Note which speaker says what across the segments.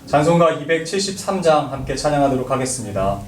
Speaker 1: 찬송가 273장 함께 찬양하도록 하겠습니다.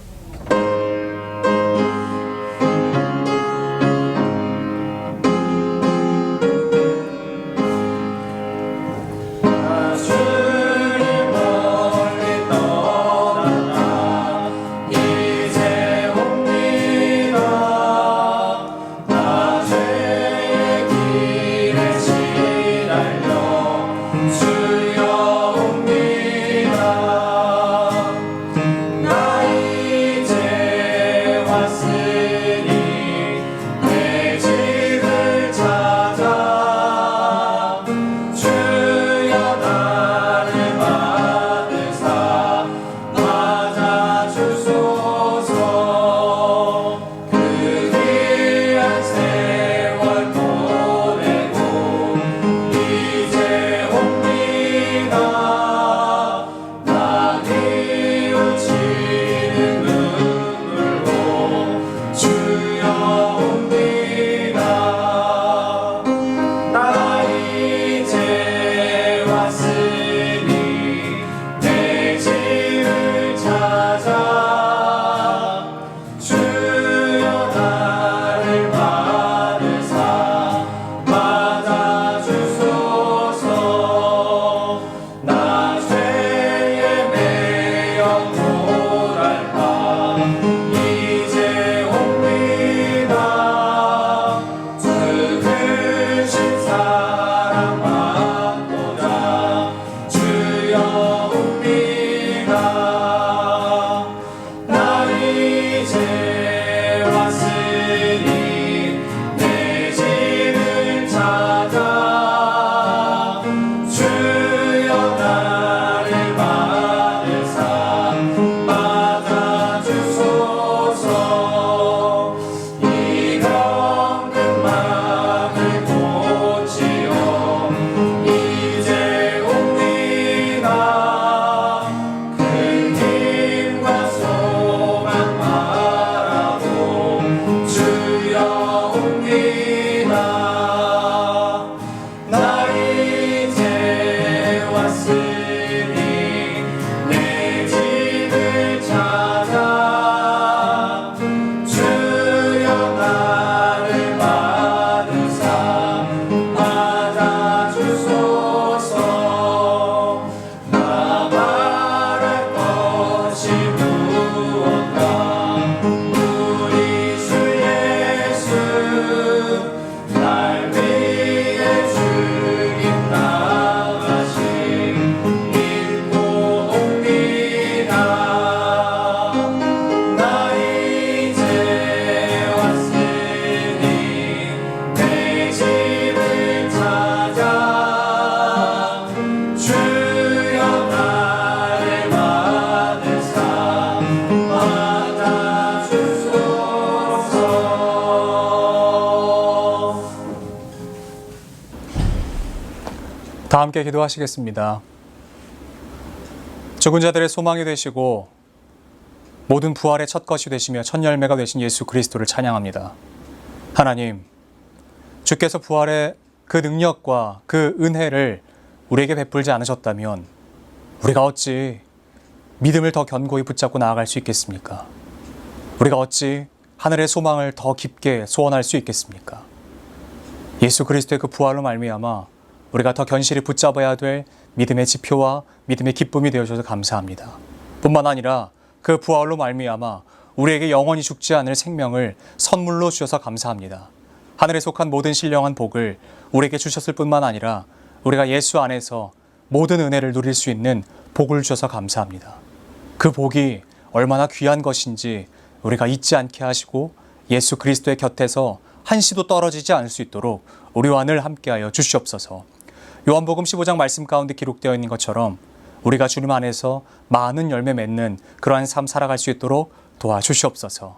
Speaker 1: 다 함께 기도하시겠습니다. 죽은 자들의 소망이 되시고 모든 부활의 첫것이 되시며 첫 열매가 되신 예수 그리스도를 찬양합니다. 하나님, 주께서 부활의 그 능력과 그 은혜를 우리에게 베풀지 않으셨다면 우리가 어찌 믿음을 더 견고히 붙잡고 나아갈 수 있겠습니까? 우리가 어찌 하늘의 소망을 더 깊게 소원할 수 있겠습니까? 예수 그리스도의 그 부활로 말미암아 우리가 더 견실히 붙잡아야 될 믿음의 지표와 믿음의 기쁨이 되어줘서 감사합니다. 뿐만 아니라 그 부활로 말미암아 우리에게 영원히 죽지 않을 생명을 선물로 주셔서 감사합니다. 하늘에 속한 모든 신령한 복을 우리에게 주셨을 뿐만 아니라 우리가 예수 안에서 모든 은혜를 누릴 수 있는 복을 주셔서 감사합니다. 그 복이 얼마나 귀한 것인지 우리가 잊지 않게 하시고 예수 그리스도의 곁에서 한시도 떨어지지 않을 수 있도록 우리와 늘 함께하여 주시옵소서. 요한복음 15장 말씀 가운데 기록되어 있는 것처럼 우리가 주님 안에서 많은 열매 맺는 그러한 삶 살아갈 수 있도록 도와주시옵소서.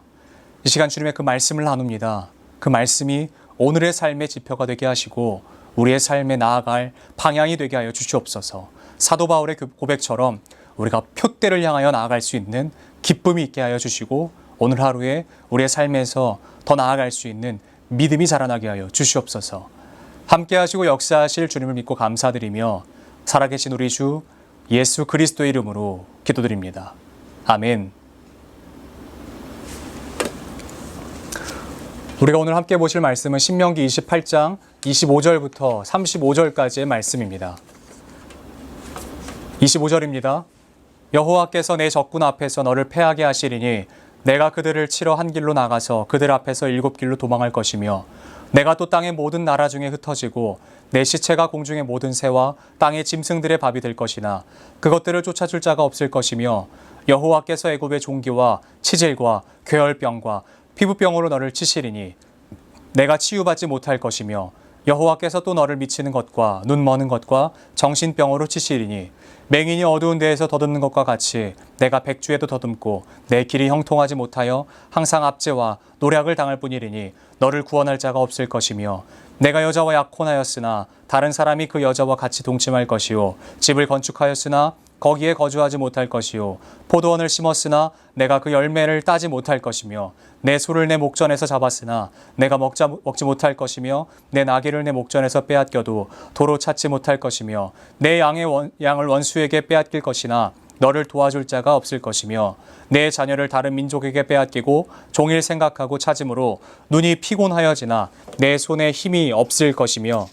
Speaker 1: 이 시간 주님의 그 말씀을 나눕니다. 그 말씀이 오늘의 삶의 지표가 되게 하시고 우리의 삶에 나아갈 방향이 되게 하여 주시옵소서. 사도 바울의 그 고백처럼 우리가 표대를 향하여 나아갈 수 있는 기쁨이 있게 하여 주시고 오늘 하루에 우리의 삶에서 더 나아갈 수 있는 믿음이 자라나게 하여 주시옵소서. 함께 하시고 역사하실 주님을 믿고 감사드리며 살아계신 우리 주 예수 그리스도의 이름으로 기도드립니다. 아멘. 우리가 오늘 함께 보실 말씀은 신명기 28장 25절부터 35절까지의 말씀입니다. 25절입니다. 여호와께서 내 적군 앞에서 너를 패하게 하시리니 내가 그들을 치러 한 길로 나가서 그들 앞에서 7길로 도망할 것이며 내가 또 땅의 모든 나라 중에 흩어지고 내 시체가 공중의 모든 새와 땅의 짐승들의 밥이 될 것이나 그것들을 쫓아줄 자가 없을 것이며 여호와께서 애굽의 종기와 치질과 괴혈병과 피부병으로 너를 치시리니 내가 치유받지 못할 것이며 여호와께서 또 너를 미치는 것과 눈 머는 것과 정신병으로 치시리니 맹인이 어두운 데에서 더듬는 것과 같이 내가 백주에도 더듬고 내 길이 형통하지 못하여 항상 압제와 노략을 당할 뿐이리니 너를 구원할 자가 없을 것이며 내가 여자와 약혼하였으나 다른 사람이 그 여자와 같이 동침할 것이요 집을 건축하였으나 거기에 거주하지 못할 것이요 포도원을 심었으나 내가 그 열매를 따지 못할 것이며 내 소를 내 목전에서 잡았으나 내가 먹지 못할 것이며 내 나귀를 내 목전에서 빼앗겨도 도로 찾지 못할 것이며 내 양을 원수에게 빼앗길 것이나 너를 도와줄 자가 없을 것이며 내 자녀를 다른 민족에게 빼앗기고 종일 생각하고 찾음으로 눈이 피곤하여지나 내 손에 힘이 없을 것이며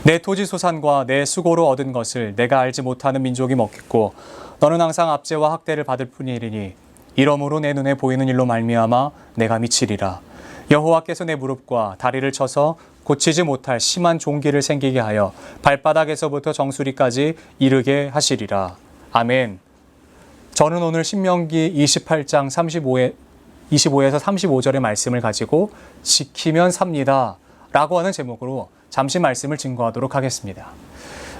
Speaker 1: 내 토지 소산과 내 수고로 얻은 것을 내가 알지 못하는 민족이 먹겠고 너는 항상 압제와 학대를 받을 뿐이리니 이러므로 내 눈에 보이는 일로 말미암아 내가 미치리라. 여호와께서 내 무릎과 다리를 쳐서 고치지 못할 심한 종기를 생기게 하여 발바닥에서부터 정수리까지 이르게 하시리라. 아멘. 저는 오늘 신명기 28장 25에서 35절의 말씀을 가지고 지키면 삽니다 라고 하는 제목으로 잠시 말씀을 증거하도록 하겠습니다.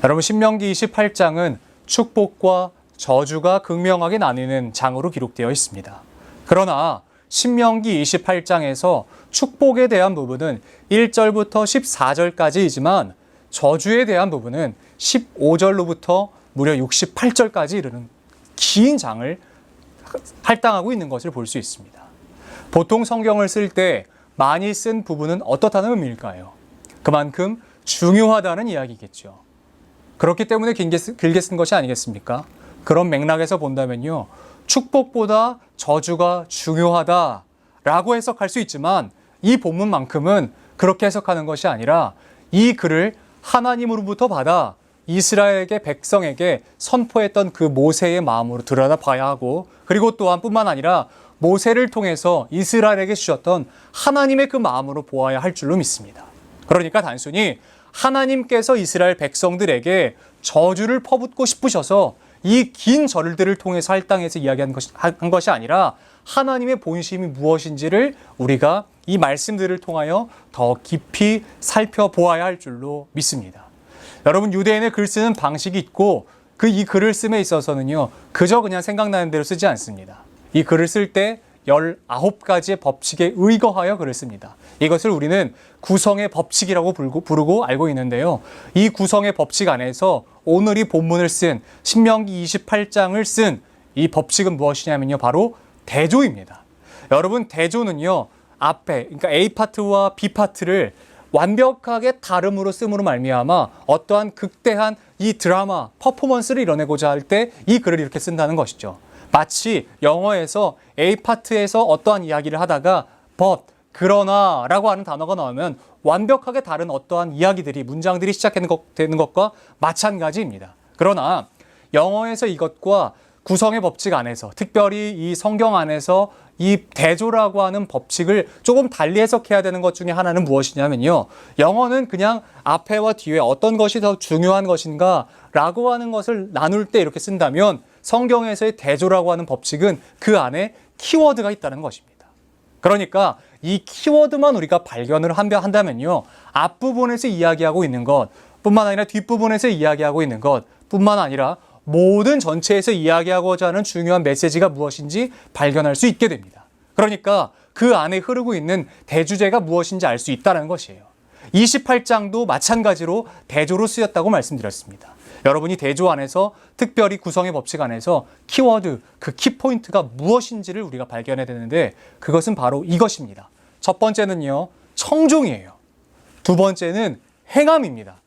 Speaker 1: 여러분, 신명기 28장은 축복과 저주가 극명하게 나뉘는 장으로 기록되어 있습니다. 그러나 신명기 28장에서 축복에 대한 부분은 1절부터 14절까지이지만 저주에 대한 부분은 15절로부터 무려 68절까지 이르는 긴 장을 할당하고 있는 것을 볼 수 있습니다. 보통 성경을 쓸 때 많이 쓴 부분은 어떻다는 의미일까요? 그만큼 중요하다는 이야기겠죠. 그렇기 때문에 길게 쓴 것이 아니겠습니까? 그런 맥락에서 본다면요, 축복보다 저주가 중요하다라고 해석할 수 있지만 이 본문만큼은 그렇게 해석하는 것이 아니라 이 글을 하나님으로부터 받아 이스라엘에게 백성에게 선포했던 그 모세의 마음으로 들여다봐야 하고, 그리고 또한 뿐만 아니라 모세를 통해서 이스라엘에게 주셨던 하나님의 그 마음으로 보아야 할 줄로 믿습니다. 그러니까 단순히 하나님께서 이스라엘 백성들에게 저주를 퍼붓고 싶으셔서 이 긴 절들을 통해서 할당해서 이야기한 것이 아니라 하나님의 본심이 무엇인지를 우리가 이 말씀들을 통하여 더 깊이 살펴보아야 할 줄로 믿습니다. 여러분, 유대인의 글 쓰는 방식이 있고 이 글을 씀에 있어서는요, 그저 그냥 생각나는 대로 쓰지 않습니다. 이 글을 쓸 때 19가지의 법칙에 의거하여 글을 씁니다. 이것을 우리는 구성의 법칙이라고 부르고 알고 있는데요. 이 구성의 법칙 안에서 오늘 이 본문을 쓴 신명기 28장을 쓴 이 법칙은 무엇이냐면요, 바로 대조입니다. 여러분, 대조는요, 앞에, 그러니까 A 파트와 B 파트를 완벽하게 다름으로 씀으로 말미암아 어떠한 극대한 이 드라마, 퍼포먼스를 이뤄내고자 할 때 이 글을 이렇게 쓴다는 것이죠. 마치 영어에서 A 파트에서 어떠한 이야기를 하다가 but, 그러나 라고 하는 단어가 나오면 완벽하게 다른 어떠한 이야기들이, 문장들이 시작되는 것과 마찬가지입니다. 그러나 영어에서 이것과 구성의 법칙 안에서, 특별히 이 성경 안에서 이 대조라고 하는 법칙을 조금 달리 해석해야 되는 것 중에 하나는 무엇이냐면요, 영어는 그냥 앞에와 뒤에 어떤 것이 더 중요한 것인가 라고 하는 것을 나눌 때 이렇게 쓴다면, 성경에서의 대조라고 하는 법칙은 그 안에 키워드가 있다는 것입니다. 그러니까 이 키워드만 우리가 발견을 한다면요, 앞부분에서 이야기하고 있는 것 뿐만 아니라 뒷부분에서 이야기하고 있는 것 뿐만 아니라 모든 전체에서 이야기하고자 하는 중요한 메시지가 무엇인지 발견할 수 있게 됩니다. 그러니까 그 안에 흐르고 있는 대주제가 무엇인지 알 수 있다는 것이에요. 28장도 마찬가지로 대조로 쓰였다고 말씀드렸습니다. 여러분이 대조 안에서, 특별히 구성의 법칙 안에서 키워드, 그 키포인트가 무엇인지를 우리가 발견해야 되는데, 그것은 바로 이것입니다. 첫 번째는요, 청종이에요. 두 번째는 행함입니다.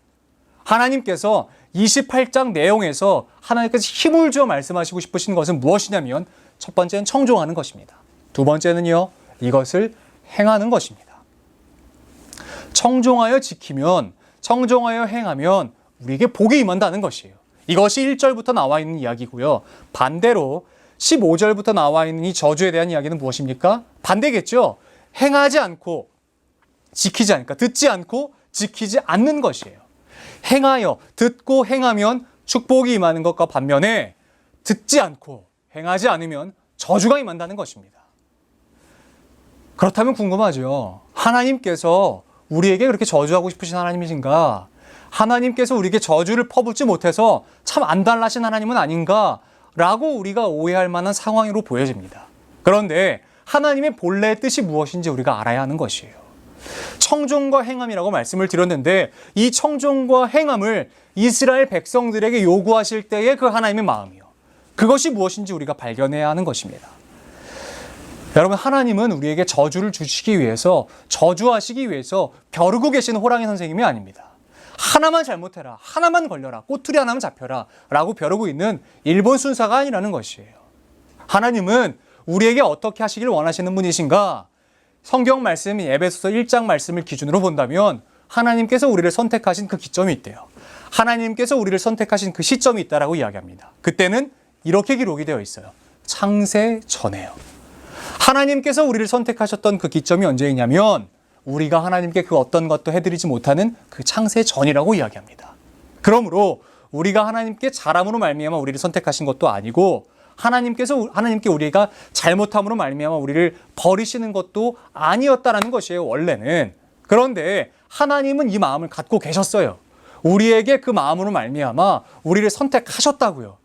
Speaker 1: 하나님께서 28장 내용에서 하나님께서 힘을 주어 말씀하시고 싶으신 것은 무엇이냐면 첫 번째는 청종하는 것입니다. 두 번째는요, 이것을 행하는 것입니다. 청종하여 지키면, 청종하여 행하면 우리에게 복이 임한다는 것이에요. 이것이 1절부터 나와 있는 이야기고요. 반대로 15절부터 나와 있는 이 저주에 대한 이야기는 무엇입니까? 반대겠죠. 행하지 않고 지키지 않으니까 듣지 않고 지키지 않는 것이에요. 행하여 듣고 행하면 축복이 임하는 것과 반면에 듣지 않고 행하지 않으면 저주가 임한다는 것입니다. 그렇다면 궁금하죠. 하나님께서 우리에게 그렇게 저주하고 싶으신 하나님이신가? 하나님께서 우리에게 저주를 퍼붓지 못해서 참 안달나신 하나님은 아닌가? 라고 우리가 오해할 만한 상황으로 보여집니다. 그런데 하나님의 본래의 뜻이 무엇인지 우리가 알아야 하는 것이에요. 청종과 행함이라고 말씀을 드렸는데 이 청종과 행함을 이스라엘 백성들에게 요구하실 때의 그 하나님의 마음이요. 그것이 무엇인지 우리가 발견해야 하는 것입니다. 여러분, 하나님은 우리에게 저주를 주시기 위해서, 저주하시기 위해서 벼르고 계시는 호랑이 선생님이 아닙니다. 하나만 잘못해라, 하나만 걸려라, 꼬투리 하나만 잡혀라 라고 벼르고 있는 일본 순사가 아니라는 것이에요. 하나님은 우리에게 어떻게 하시길 원하시는 분이신가? 성경 말씀, 에베소서 1장 말씀을 기준으로 본다면 하나님께서 우리를 선택하신 그 기점이 있대요. 하나님께서 우리를 선택하신 그 시점이 있다라고 이야기합니다. 그때는 이렇게 기록이 되어 있어요. 창세 전에요. 하나님께서 우리를 선택하셨던 그 기점이 언제이냐면 우리가 하나님께 그 어떤 것도 해드리지 못하는 그 창세 전이라고 이야기합니다. 그러므로 우리가 하나님께 잘함으로 말미암아 우리를 선택하신 것도 아니고 하나님께 우리가 잘못함으로 말미암아 우리를 버리시는 것도 아니었다라는 것이에요, 원래는. 그런데 하나님은 이 마음을 갖고 계셨어요. 우리에게 그 마음으로 말미암아 우리를 선택하셨다고요.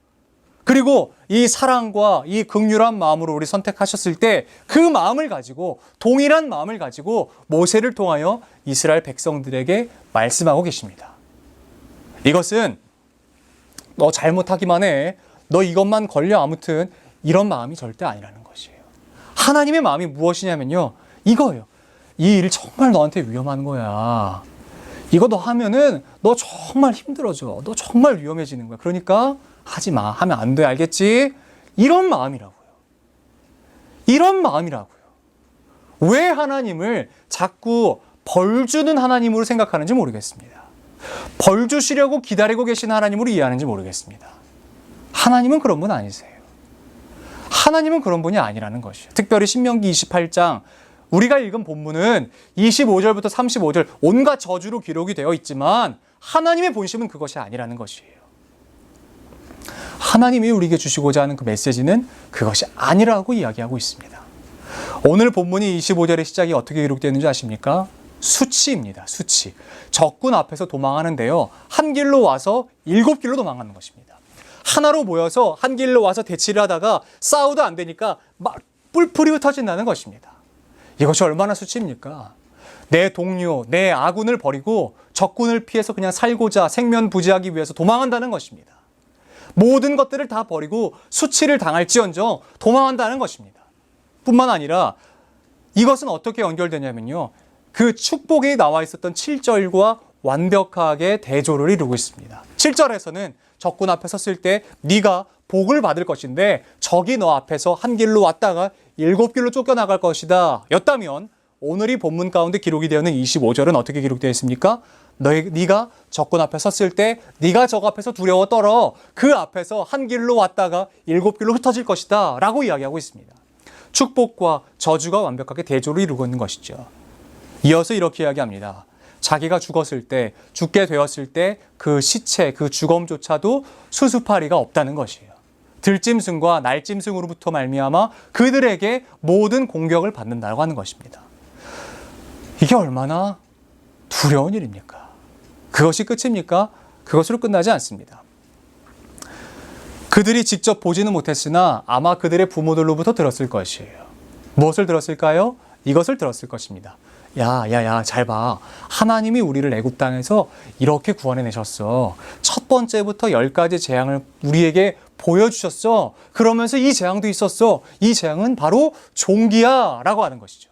Speaker 1: 그리고 이 사랑과 이 긍휼한 마음으로 우리 선택하셨을 때 그 마음을 가지고, 동일한 마음을 가지고 모세를 통하여 이스라엘 백성들에게 말씀하고 계십니다. 이것은 너 잘못하기만 해, 너 이것만 걸려, 아무튼 이런 마음이 절대 아니라는 것이에요. 하나님의 마음이 무엇이냐면요, 이거예요. 이 일 정말 너한테 위험한 거야. 이거 너 하면은 너 정말 힘들어져. 너 정말 위험해지는 거야. 그러니까 하지 마. 하면 안 돼. 알겠지? 이런 마음이라고요. 이런 마음이라고요. 왜 하나님을 자꾸 벌 주는 하나님으로 생각하는지 모르겠습니다. 벌 주시려고 기다리고 계신 하나님으로 이해하는지 모르겠습니다. 하나님은 그런 분 아니세요. 하나님은 그런 분이 아니라는 것이에요. 특별히 신명기 28장 우리가 읽은 본문은 25절부터 35절 온갖 저주로 기록이 되어 있지만 하나님의 본심은 그것이 아니라는 것이에요. 하나님이 우리에게 주시고자 하는 그 메시지는 그것이 아니라고 이야기하고 있습니다. 오늘 본문이 25절의 시작이 어떻게 기록되는지 아십니까? 수치입니다. 수치. 적군 앞에서 도망하는데요. 한 길로 와서 7길로 도망하는 것입니다. 하나로 모여서 한 길로 와서 대치를 하다가 싸우도 안 되니까 막 뿔풀이 흩어진다는 것입니다. 이것이 얼마나 수치입니까? 내 동료, 내 아군을 버리고 적군을 피해서 그냥 살고자 생면부지하기 위해서 도망한다는 것입니다. 모든 것들을 다 버리고 수치를 당할지언정 도망한다는 것입니다. 뿐만 아니라 이것은 어떻게 연결되냐면요, 그 축복이 나와 있었던 7절과 완벽하게 대조를 이루고 있습니다. 7절에서는 적군 앞에 섰을 때 네가 복을 받을 것인데 적이 너 앞에서 한 길로 왔다가 7길로 쫓겨나갈 것이다 였다면, 오늘이 본문 가운데 기록이 되어 있는 25절은 어떻게 기록되어 있습니까? 네가 적군 앞에 섰을 때 네가 적 앞에서 두려워 떨어 그 앞에서 한 길로 왔다가 7길로 흩어질 것이다 라고 이야기하고 있습니다. 축복과 저주가 완벽하게 대조를 이루고 있는 것이죠. 이어서 이렇게 이야기합니다. 자기가 죽었을 때, 죽게 되었을 때 그 시체, 그 죽음조차도 수수파리가 없다는 것이에요. 들짐승과 날짐승으로부터 말미암아 그들에게 모든 공격을 받는다고 하는 것입니다. 이게 얼마나 두려운 일입니까? 그것이 끝입니까? 그것으로 끝나지 않습니다. 그들이 직접 보지는 못했으나 아마 그들의 부모들로부터 들었을 것이에요. 무엇을 들었을까요? 이것을 들었을 것입니다. 야, 잘 봐. 하나님이 우리를 애굽 땅에서 이렇게 구원해내셨어. 첫 번째부터 10가지 재앙을 우리에게 보여주셨어. 그러면서 이 재앙도 있었어. 이 재앙은 바로 종기야 라고 하는 것이죠.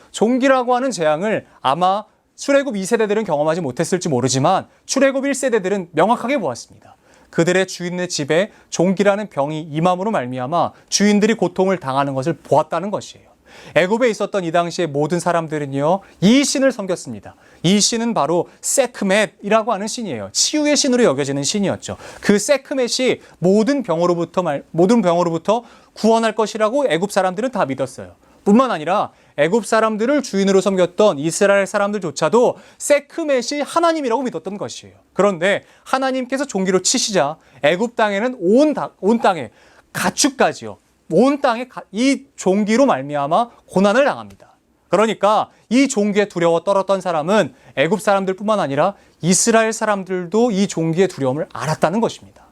Speaker 1: 종기라고 하는 재앙을 아마 출애굽 2세대들은 경험하지 못했을지 모르지만 출애굽 1세대들은 명확하게 보았습니다. 그들의 주인의 집에 종기라는 병이 임함으로 말미암아 주인들이 고통을 당하는 것을 보았다는 것이에요. 애굽에 있었던 이 당시의 모든 사람들은요, 이 신을 섬겼습니다. 이 신은 바로 세크멧이라고 하는 신이에요. 치유의 신으로 여겨지는 신이었죠. 그 세크멧이 모든 병으로부터 구원할 것이라고 애굽 사람들은 다 믿었어요. 뿐만 아니라 애굽 사람들을 주인으로 섬겼던 이스라엘 사람들조차도 세크멧이 하나님이라고 믿었던 것이에요. 그런데 하나님께서 종기로 치시자 애굽 땅에는 온 땅에 가축까지요, 온 땅에 이 종기로 말미암아 고난을 당합니다. 그러니까 이 종기에 두려워 떨었던 사람은 애굽 사람들뿐만 아니라 이스라엘 사람들도 이 종기의 두려움을 알았다는 것입니다.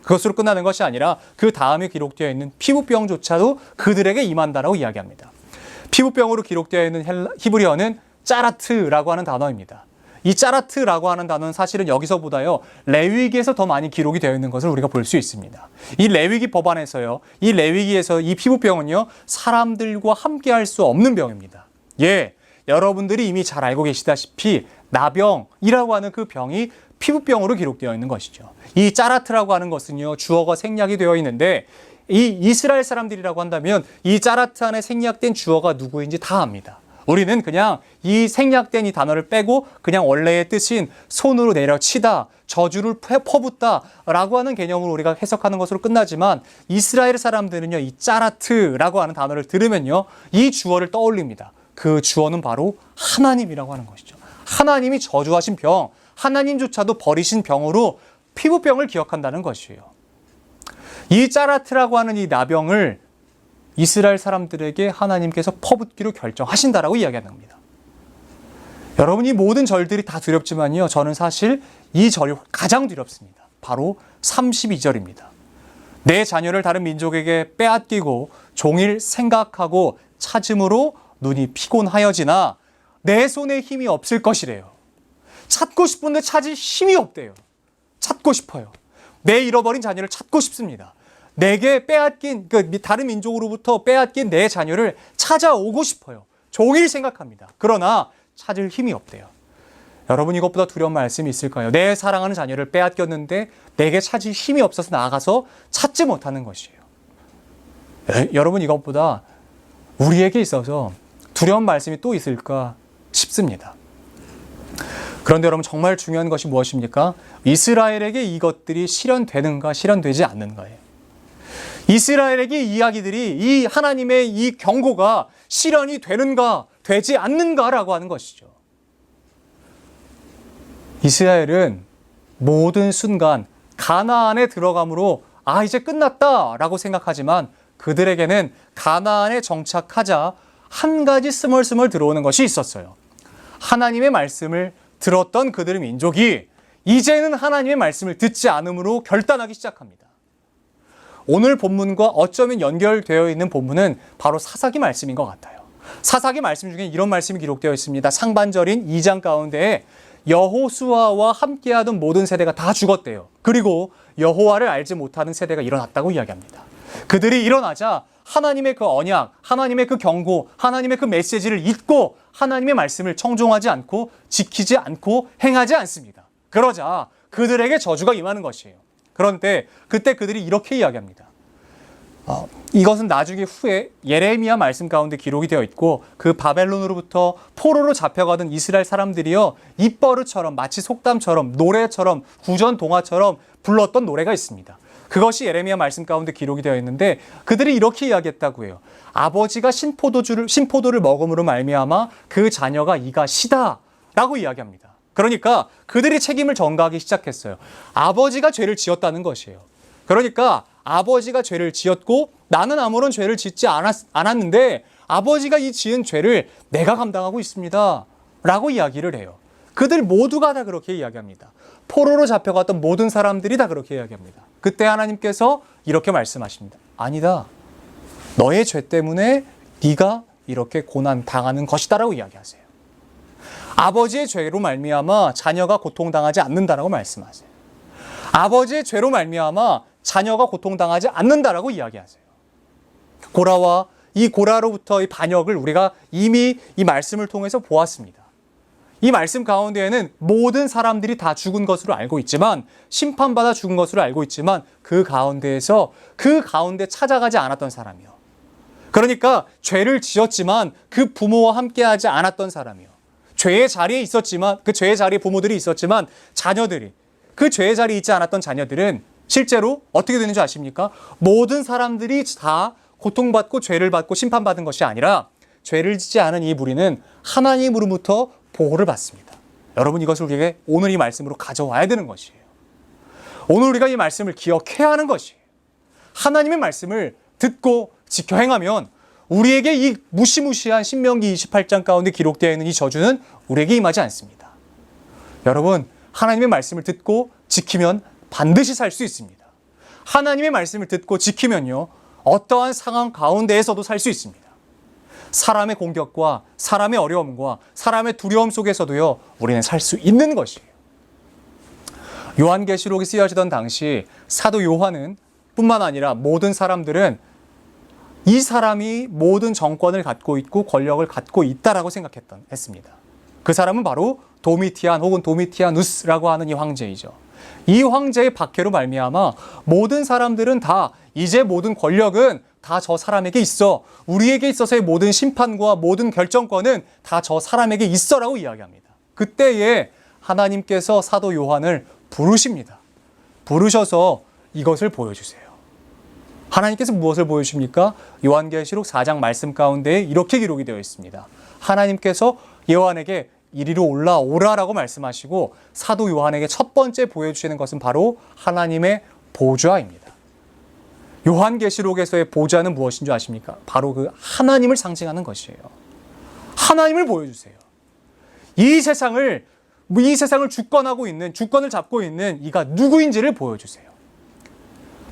Speaker 1: 그것으로 끝나는 것이 아니라 그 다음에 기록되어 있는 피부병조차도 그들에게 임한다라고 이야기합니다. 피부병으로 기록되어 있는 히브리어는 짜라트라고 하는 단어입니다. 이 짜라트라고 하는 단어는 사실은 여기서보다요, 레위기에서 더 많이 기록이 되어 있는 것을 우리가 볼 수 있습니다. 이 레위기 법안에서요, 이 레위기에서 이 피부병은요, 사람들과 함께 할 수 없는 병입니다. 예, 여러분들이 이미 잘 알고 계시다시피 나병이라고 하는 그 병이 피부병으로 기록되어 있는 것이죠. 이 짜라트라고 하는 것은요, 주어가 생략이 되어 있는데 이 이스라엘 사람들이라고 한다면 이 짜라트 안에 생략된 주어가 누구인지 다 압니다. 우리는 그냥 이 생략된 이 단어를 빼고 그냥 원래의 뜻인 손으로 내려치다, 저주를 퍼붓다 라고 하는 개념으로 우리가 해석하는 것으로 끝나지만 이스라엘 사람들은요, 이 짜라트라고 하는 단어를 들으면요, 이 주어를 떠올립니다. 그 주어는 바로 하나님이라고 하는 것이죠. 하나님이 저주하신 병, 하나님조차도 버리신 병으로 피부병을 기억한다는 것이에요. 이 짜라트라고 하는 이 나병을 이스라엘 사람들에게 하나님께서 퍼붓기로 결정하신다라고 이야기하는 겁니다. 여러분, 이 모든 절들이 다 두렵지만요, 저는 사실 이 절이 가장 두렵습니다. 바로 32절입니다. 내 자녀를 다른 민족에게 빼앗기고 종일 생각하고 찾음으로 눈이 피곤하여지나 내 손에 힘이 없을 것이래요. 찾고 싶은데 찾을 힘이 없대요. 찾고 싶어요. 내 잃어버린 자녀를 찾고 싶습니다. 내게 빼앗긴, 다른 민족으로부터 빼앗긴 내 자녀를 찾아오고 싶어요. 종일 생각합니다. 그러나 찾을 힘이 없대요. 여러분, 이것보다 두려운 말씀이 있을까요? 내 사랑하는 자녀를 빼앗겼는데 내게 찾을 힘이 없어서 나아가서 찾지 못하는 것이에요. 여러분, 이것보다 우리에게 있어서 두려운 말씀이 또 있을까 싶습니다. 그런데 여러분, 정말 중요한 것이 무엇입니까? 이스라엘에게 이것들이 실현되는가 실현되지 않는가예요. 이스라엘에게 이 이야기들이, 이 하나님의 이 경고가 실현이 되는가 되지 않는가라고 하는 것이죠. 이스라엘은 모든 순간 가나안에 들어감으로 이제 끝났다라고 생각하지만 그들에게는 가나안에 정착하자 한 가지 스멀스멀 들어오는 것이 있었어요. 하나님의 말씀을 들었던 그들의 민족이 이제는 하나님의 말씀을 듣지 않으므로 결단하기 시작합니다. 오늘 본문과 어쩌면 연결되어 있는 본문은 바로 사사기 말씀인 것 같아요. 사사기 말씀 중에 이런 말씀이 기록되어 있습니다. 상반절인 2장 가운데에 여호수아와 함께하던 모든 세대가 다 죽었대요. 그리고 여호와를 알지 못하는 세대가 일어났다고 이야기합니다. 그들이 일어나자 하나님의 그 언약, 하나님의 그 경고, 하나님의 그 메시지를 잊고 하나님의 말씀을 청종하지 않고 지키지 않고 행하지 않습니다. 그러자 그들에게 저주가 임하는 것이에요. 그런데 그때 그들이 이렇게 이야기합니다. 이것은 나중에 후에 예레미야 말씀 가운데 기록이 되어 있고 그 바벨론으로부터 포로로 잡혀가던 이스라엘 사람들이요, 입버릇처럼 마치 속담처럼 노래처럼 구전 동화처럼 불렀던 노래가 있습니다. 그것이 예레미야 말씀 가운데 기록이 되어 있는데 그들이 이렇게 이야기했다고 해요. 아버지가 신포도를 먹음으로 말미암아 그 자녀가 이가 시다라고 이야기합니다. 그러니까 그들이 책임을 전가하기 시작했어요. 아버지가 죄를 지었다는 것이에요. 그러니까 아버지가 죄를 지었고 나는 아무런 죄를 짓지 않았는데 아버지가 이 지은 죄를 내가 감당하고 있습니다 라고 이야기를 해요. 그들 모두가 다 그렇게 이야기합니다. 포로로 잡혀갔던 모든 사람들이 다 그렇게 이야기합니다. 그때 하나님께서 이렇게 말씀하십니다. 아니다. 너의 죄 때문에 네가 이렇게 고난 당하는 것이다 라고 이야기하세요. 아버지의 죄로 말미암아 자녀가 고통당하지 않는다라고 말씀하세요. 아버지의 죄로 말미암아 자녀가 고통당하지 않는다라고 이야기하세요. 고라로부터 이 반역을 우리가 이미 이 말씀을 통해서 보았습니다. 이 말씀 가운데에는 모든 사람들이 다 죽은 것으로 알고 있지만, 심판받아 죽은 것으로 알고 있지만, 그 가운데 찾아가지 않았던 사람이요. 그러니까 죄를 지었지만 그 부모와 함께하지 않았던 사람이요. 죄의 자리에 있었지만, 그 죄의 자리에 부모들이 있었지만 자녀들이, 그 죄의 자리에 있지 않았던 자녀들은 실제로 어떻게 되는 줄 아십니까? 모든 사람들이 다 고통받고 죄를 받고 심판받은 것이 아니라 죄를 짓지 않은 이 무리는 하나님으로부터 보호를 받습니다. 여러분, 이것을 우리에게 오늘 이 말씀으로 가져와야 되는 것이에요. 오늘 우리가 이 말씀을 기억해야 하는 것이에요. 하나님의 말씀을 듣고 지켜 행하면 우리에게 이 무시무시한 신명기 28장 가운데 기록되어 있는 이 저주는 우리에게 임하지 않습니다. 여러분, 하나님의 말씀을 듣고 지키면 반드시 살 수 있습니다. 하나님의 말씀을 듣고 지키면요, 어떠한 상황 가운데에서도 살 수 있습니다. 사람의 공격과 사람의 어려움과 사람의 두려움 속에서도요, 우리는 살 수 있는 것이에요. 요한계시록이 쓰여지던 당시 사도 요한은 뿐만 아니라 모든 사람들은 이 사람이 모든 정권을 갖고 있고 권력을 갖고 있다라고 했습니다. 그 사람은 바로 도미티안 혹은 도미티아누스라고 하는 이 황제이죠. 이 황제의 박해로 말미암아 모든 사람들은 다 이제 모든 권력은 다 저 사람에게 있어. 우리에게 있어서의 모든 심판과 모든 결정권은 다 저 사람에게 있어라고 이야기합니다. 그때에 하나님께서 사도 요한을 부르십니다. 부르셔서 이것을 보여주세요. 하나님께서 무엇을 보여주십니까? 요한계시록 4장 말씀 가운데 이렇게 기록이 되어 있습니다. 하나님께서 요한에게 이리로 올라오라라고 말씀하시고 사도 요한에게 첫 번째 보여주시는 것은 바로 하나님의 보좌입니다. 요한계시록에서의 보좌는 무엇인 줄 아십니까? 바로 그 하나님을 상징하는 것이에요. 하나님을 보여주세요. 이 세상을 주권을 잡고 있는 이가 누구인지를 보여주세요.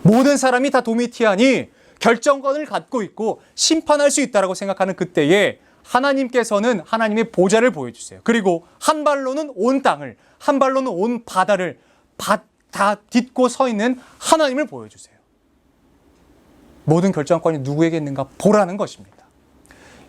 Speaker 1: 모든 사람이 다 도미티안이 결정권을 갖고 있고 심판할 수 있다고 생각하는 그때에 하나님께서는 하나님의 보좌를 보여주세요. 그리고 한 발로는 온 땅을, 한 발로는 온 바다를 다 딛고 서 있는 하나님을 보여주세요. 모든 결정권이 누구에게 있는가 보라는 것입니다.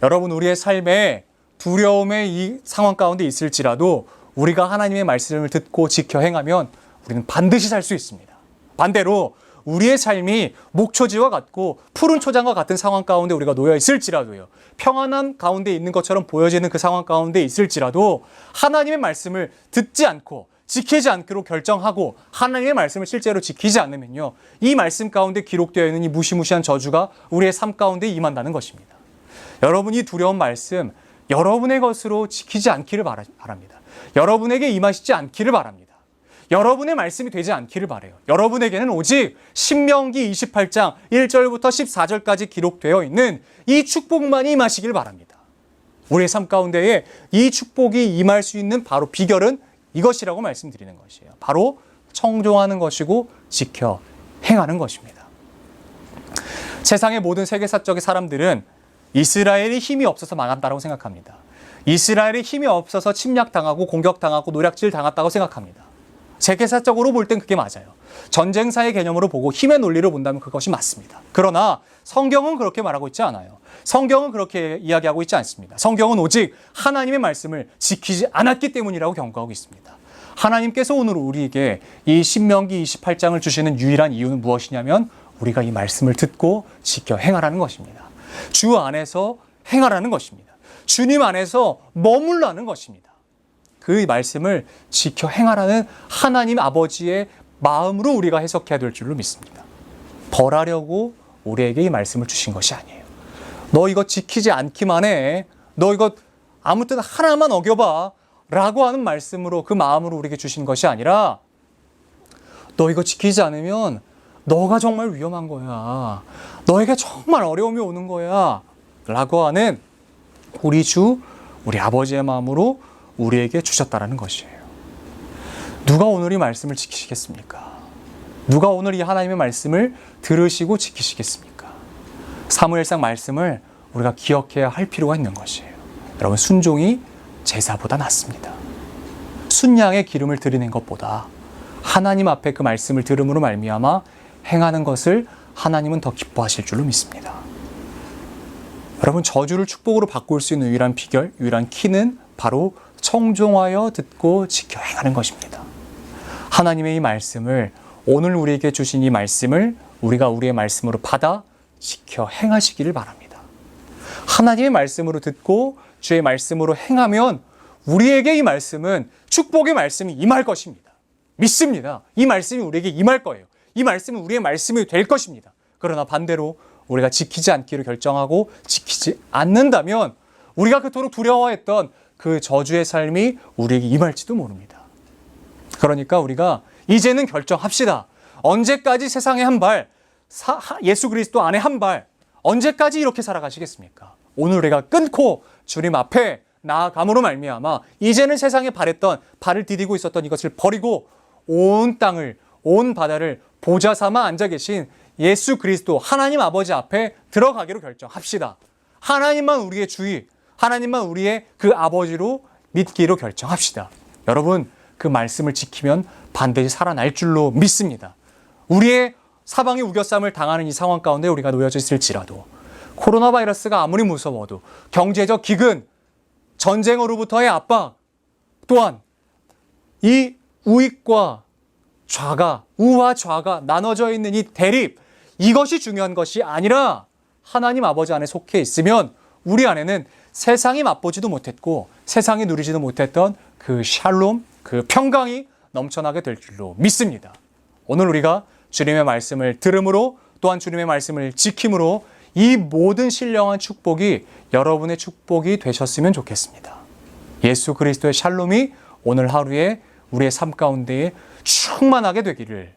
Speaker 1: 여러분, 우리의 삶에 두려움의 이 상황 가운데 있을지라도 우리가 하나님의 말씀을 듣고 지켜 행하면 우리는 반드시 살 수 있습니다. 반대로 우리의 삶이 목초지와 같고 푸른 초장과 같은 상황 가운데 우리가 놓여 있을지라도요, 평안한 가운데 있는 것처럼 보여지는 그 상황 가운데 있을지라도 하나님의 말씀을 듣지 않고 지키지 않기로 결정하고 하나님의 말씀을 실제로 지키지 않으면요, 이 말씀 가운데 기록되어 있는 이 무시무시한 저주가 우리의 삶 가운데 임한다는 것입니다. 여러분, 이 두려운 말씀 여러분의 것으로 지키지 않기를 바랍니다. 여러분에게 임하시지 않기를 바랍니다. 여러분의 말씀이 되지 않기를 바라요. 여러분에게는 오직 신명기 28장 1절부터 14절까지 기록되어 있는 이 축복만이 임하시길 바랍니다. 우리의 삶 가운데에 이 축복이 임할 수 있는 바로 비결은 이것이라고 말씀드리는 것이에요. 바로 청종하는 것이고 지켜 행하는 것입니다. 세상의 모든 세계사적인 사람들은 이스라엘이 힘이 없어서 망한다고 생각합니다. 이스라엘이 힘이 없어서 침략당하고 공격당하고 노략질 당했다고 생각합니다. 세계사적으로 볼 땐 그게 맞아요. 전쟁사의 개념으로 보고 힘의 논리로 본다면 그것이 맞습니다. 그러나 성경은 그렇게 말하고 있지 않아요. 성경은 그렇게 이야기하고 있지 않습니다. 성경은 오직 하나님의 말씀을 지키지 않았기 때문이라고 경고하고 있습니다. 하나님께서 오늘 우리에게 이 신명기 28장을 주시는 유일한 이유는 무엇이냐면 우리가 이 말씀을 듣고 지켜 행하라는 것입니다. 주 안에서 행하라는 것입니다. 주님 안에서 머물라는 것입니다. 그 말씀을 지켜 행하라는 하나님 아버지의 마음으로 우리가 해석해야 될 줄로 믿습니다. 벌하려고 우리에게 이 말씀을 주신 것이 아니에요. 너 이거 지키지 않기만 해. 너 이거 아무튼 하나만 어겨봐. 라고 하는 말씀으로 그 마음으로 우리에게 주신 것이 아니라 너 이거 지키지 않으면 너가 정말 위험한 거야. 너에게 정말 어려움이 오는 거야. 라고 하는 우리 주, 우리 아버지의 마음으로 우리에게 주셨다라는 것이에요. 누가 오늘 이 말씀을 지키시겠습니까? 누가 오늘 이 하나님의 말씀을 들으시고 지키시겠습니까? 사무엘상 말씀을 우리가 기억해야 할 필요가 있는 것이에요. 여러분, 순종이 제사보다 낫습니다. 순양의 기름을 드리는 것보다 하나님 앞에 그 말씀을 들음으로 말미암아 행하는 것을 하나님은 더 기뻐하실 줄로 믿습니다. 여러분, 저주를 축복으로 바꿀 수 있는 유일한 비결, 유일한 키는 바로 청종하여 듣고 지켜 행하는 것입니다. 하나님의 이 말씀을, 오늘 우리에게 주신 이 말씀을 우리가 우리의 말씀으로 받아 지켜 행하시기를 바랍니다. 하나님의 말씀으로 듣고 주의 말씀으로 행하면 우리에게 이 말씀은 축복의 말씀이 임할 것입니다. 믿습니다. 이 말씀이 우리에게 임할 거예요. 이 말씀은 우리의 말씀이 될 것입니다. 그러나 반대로 우리가 지키지 않기로 결정하고 지키지 않는다면 우리가 그토록 두려워했던 그 저주의 삶이 우리에게 임할지도 모릅니다. 그러니까 우리가 이제는 결정합시다. 언제까지 세상에 한 발, 예수 그리스도 안에 한 발, 언제까지 이렇게 살아가시겠습니까? 오늘 우리가 끊고 주님 앞에 나아감으로 말미암아 이제는 세상에 발을 디디고 있었던 이것을 버리고 온 땅을, 온 바다를 보좌 삼아 앉아 계신 예수 그리스도 하나님 아버지 앞에 들어가기로 결정합시다. 하나님만 우리의 주의, 하나님만 우리의 그 아버지로 믿기로 결정합시다. 여러분, 그 말씀을 지키면 반드시 살아날 줄로 믿습니다. 우리의 사방의 우겨쌈을 당하는 이 상황 가운데 우리가 놓여져 있을지라도, 코로나 바이러스가 아무리 무서워도, 경제적 기근, 전쟁으로부터의 압박, 또한 이 우익과 좌가, 우와 좌가 나눠져 있는 이 대립, 이것이 중요한 것이 아니라 하나님 아버지 안에 속해 있으면 우리 안에는 세상이 맛보지도 못했고 세상이 누리지도 못했던 그 샬롬, 그 평강이 넘쳐나게 될 줄로 믿습니다. 오늘 우리가 주님의 말씀을 들음으로, 또한 주님의 말씀을 지킴으로 이 모든 신령한 축복이 여러분의 축복이 되셨으면 좋겠습니다. 예수 그리스도의 샬롬이 오늘 하루에 우리의 삶 가운데에 충만하게 되기를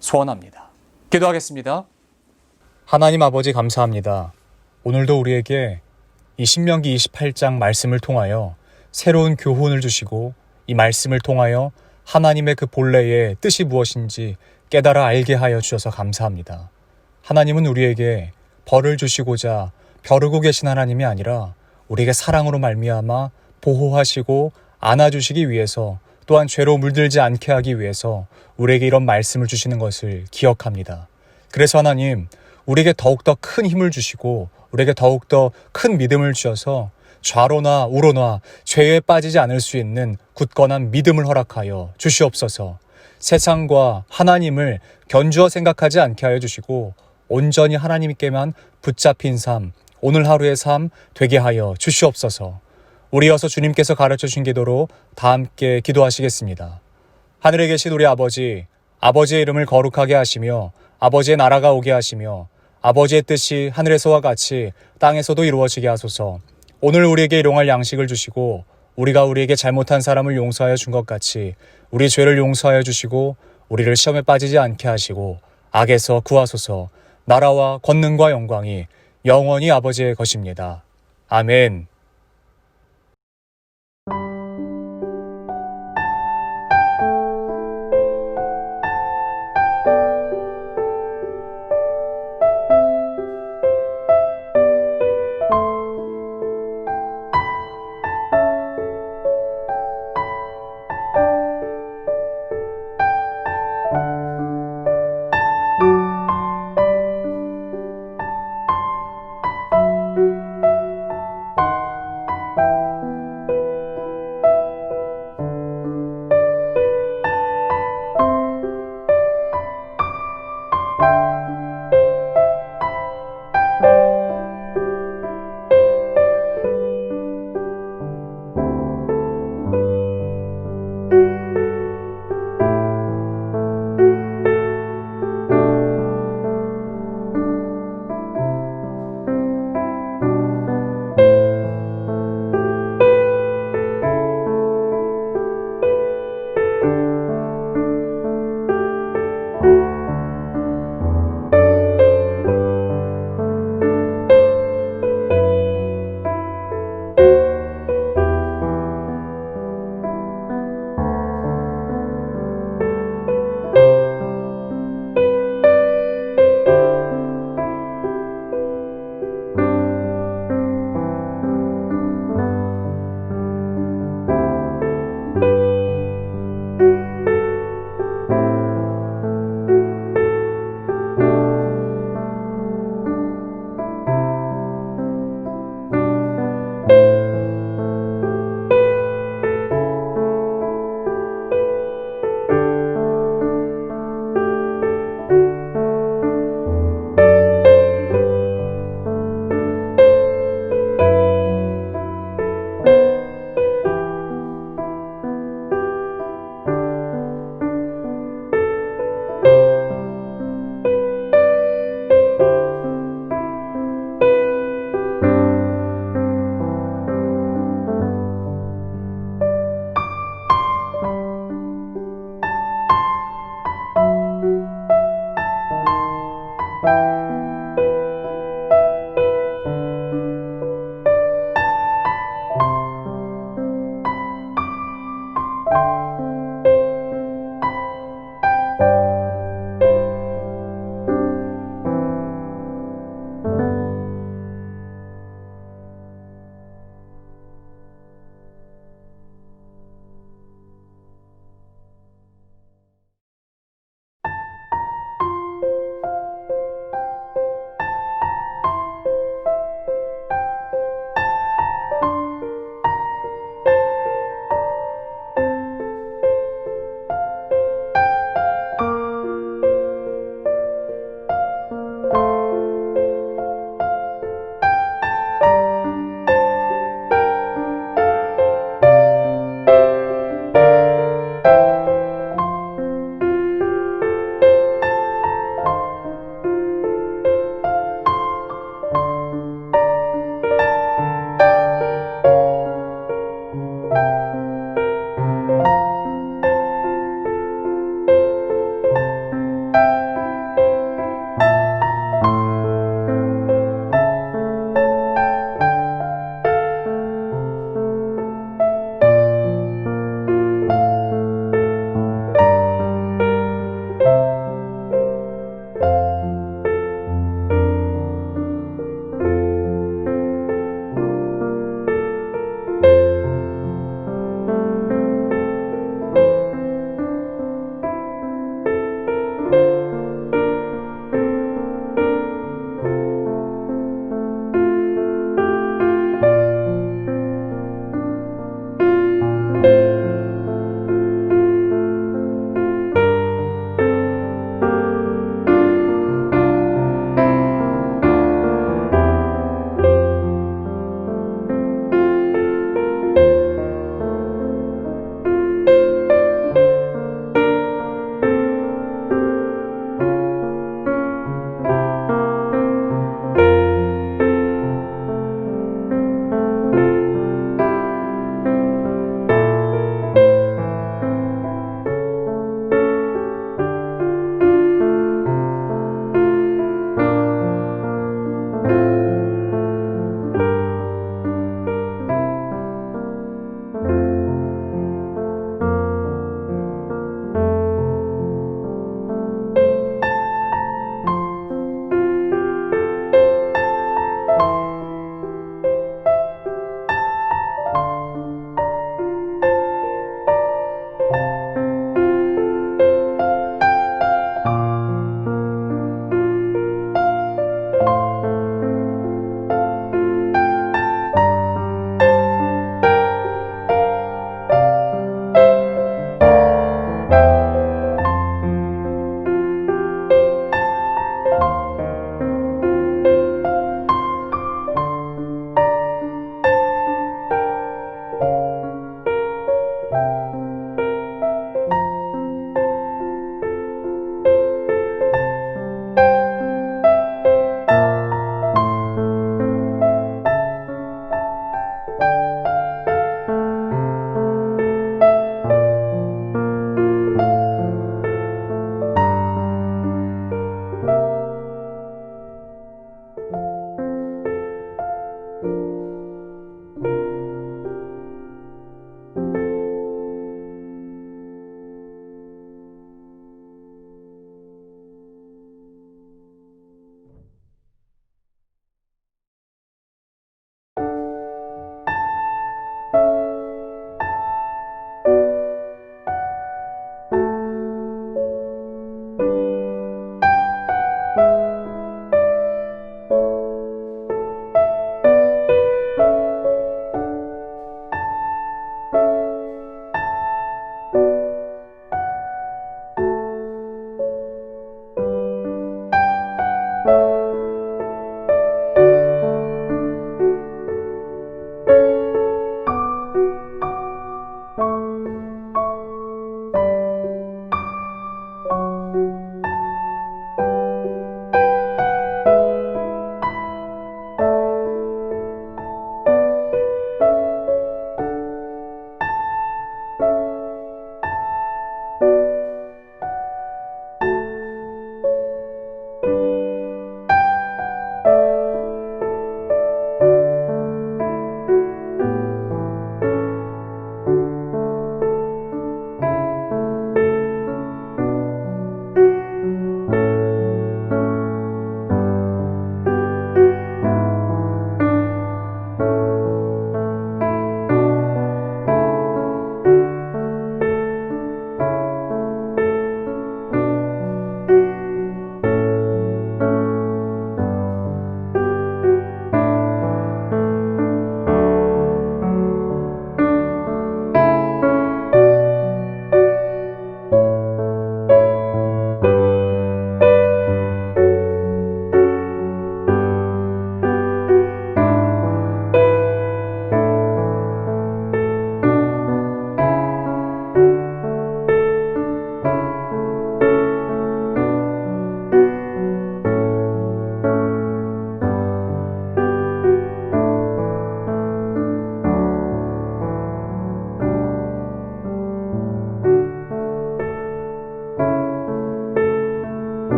Speaker 1: 소원합니다. 기도하겠습니다. 하나님 아버지 감사합니다. 오늘도 우리에게 이 신명기 28장 말씀을 통하여 새로운 교훈을 주시고 이 말씀을 통하여 하나님의 그 본래의 뜻이 무엇인지 깨달아 알게 하여 주셔서 감사합니다. 하나님은 우리에게 벌을 주시고자 벼르고 계신 하나님이 아니라 우리에게 사랑으로 말미암아 보호하시고 안아주시기 위해서, 또한 죄로 물들지 않게 하기 위해서 우리에게 이런 말씀을 주시는 것을 기억합니다. 그래서 하나님, 우리에게 더욱더 큰 힘을 주시고 우리에게 더욱더 큰 믿음을 주셔서 좌로나 우로나 죄에 빠지지 않을 수 있는 굳건한 믿음을 허락하여 주시옵소서. 세상과 하나님을 견주어 생각하지 않게 하여 주시고 온전히 하나님께만 붙잡힌 삶, 오늘 하루의 삶 되게 하여 주시옵소서. 우리 이어서 주님께서 가르쳐 주신 기도로 다 함께 기도하시겠습니다. 하늘에 계신 우리 아버지, 아버지의 이름을 거룩하게 하시며 아버지의 나라가 오게 하시며 아버지의 뜻이 하늘에서와 같이 땅에서도 이루어지게 하소서. 오늘 우리에게 일용할 양식을 주시고 우리가 우리에게 잘못한 사람을 용서하여 준 것 같이 우리 죄를 용서하여 주시고 우리를 시험에 빠지지 않게 하시고 악에서 구하소서. 나라와 권능과 영광이 영원히 아버지의 것입니다. 아멘.